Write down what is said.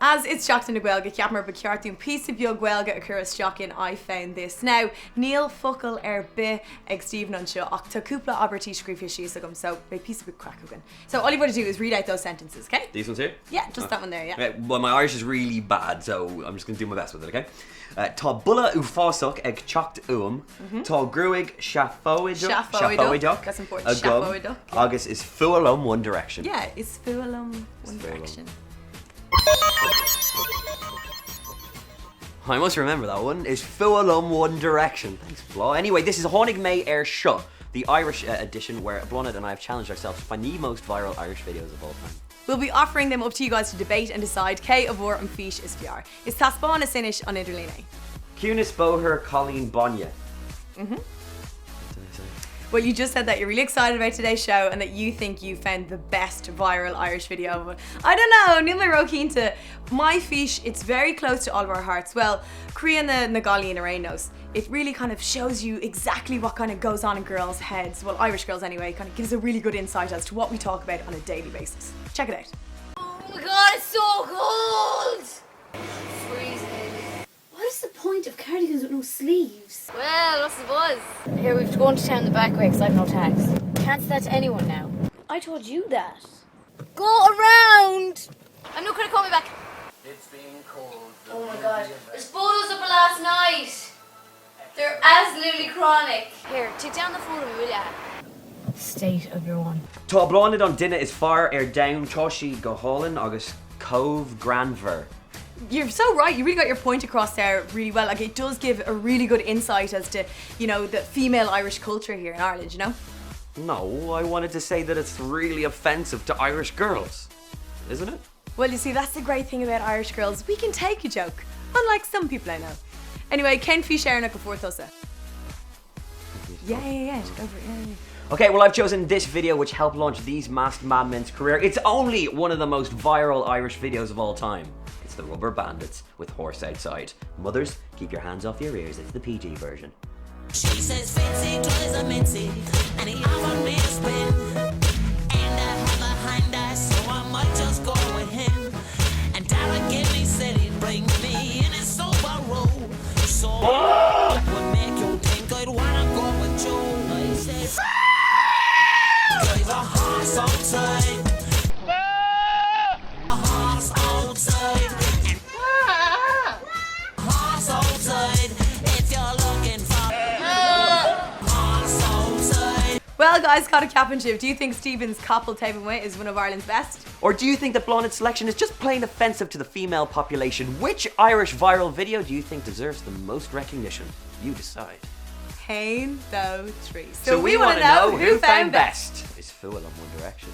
As it's Seachtain Na Gaeilge, ceapmar ba ceartún piece of beag Gaeilge a curas Seachtain, I found this. Now, Neil focal bit ag Stephen on show, ach tá cúpla abertí scríofa síos agam, so a piece of bit crack again. So all you've got to do is read out those sentences, okay? These ones here? Yeah, just that one there, yeah. Okay, well, my Irish is really bad, so I'm just going to do my best with it, okay? Tá bulla u fásach ag teacht tá grúig seafóideach that's important, a gum, seafóideach. agus is fualum One Direction. Yeah, is fualum One Direction. I must remember that one. Is fualum One Direction. Thanks, Blah. Anyway, this is Honnig May Air Shu, the Irish edition where Bláthnaid and I have challenged ourselves to find the most viral Irish videos of all time. We'll be offering them up to you guys to debate and decide K of War and Fish is VR. Is Taspáin a Sinish on Idirline? Cunis Boher Colleen Bonya. Well, you just said that you're really excited about today's show and that you think you found the best viral Irish video. But I don't know, Níl mé Rokínta. My fish, it's very close to all of our hearts. Well, Seachtain Na Gaeilge in a rain knows. It really kind of shows you exactly what kind of goes on in girls' heads. Well, Irish girls anyway. Kind of gives a really good insight as to what we talk about on a daily basis. Check it out. Oh my god, it's so cold! Freezing. What is the point of cardigans with no sleeves? Well, what's the buzz? Here, we have to go into town the back way because I've no tags. Can't say that to anyone now. I told you that. Go around! I'm not gonna call me back. It's been cold. Oh my god. There's photos of it last night. They're absolutely chronic. Here, take down the photo, will ya? State of your one. Tá Bláthnaid on dinner is far down Toshi Goholin agus Cove Granver. You're so right, you really got your point across there really well. Like, it does give a really good insight as to, you know, the female Irish culture here in Ireland, you know? No, I wanted to say that it's really offensive to Irish girls. Isn't it? Well, you see, that's the great thing about Irish girls. We can take a joke, unlike some people I know. Anyway, Ken fi sharing it before Thusa. Yeah, go for it, yeah. Okay, well, I've chosen this video which helped launch these masked madmen's career. It's only one of the most viral Irish videos of all time. It's the Rubber Bandits with Horse Outside. Mothers, keep your hands off your ears. It's the PG version. She says fancy toys are mincy, and he offered me a spin. And I have a hind eye, so I might just go with him. And Darren gave me said he'd bring me in his sober roll. So what would make you think I'd wanna go with Joe? I said, drive a horse outside. A horse outside. Horse outside. If you're looking for horse outside. Well, guys, got a cap and chip. Do you think Stephen's Coppel Taven Way is one of Ireland's best? Or do you think that Bláthnaid's selection is just plain offensive to the female population? Which Irish viral video do you think deserves the most recognition? You decide. Pain, though, three. So we want to know who found best. Is fualum One Direction.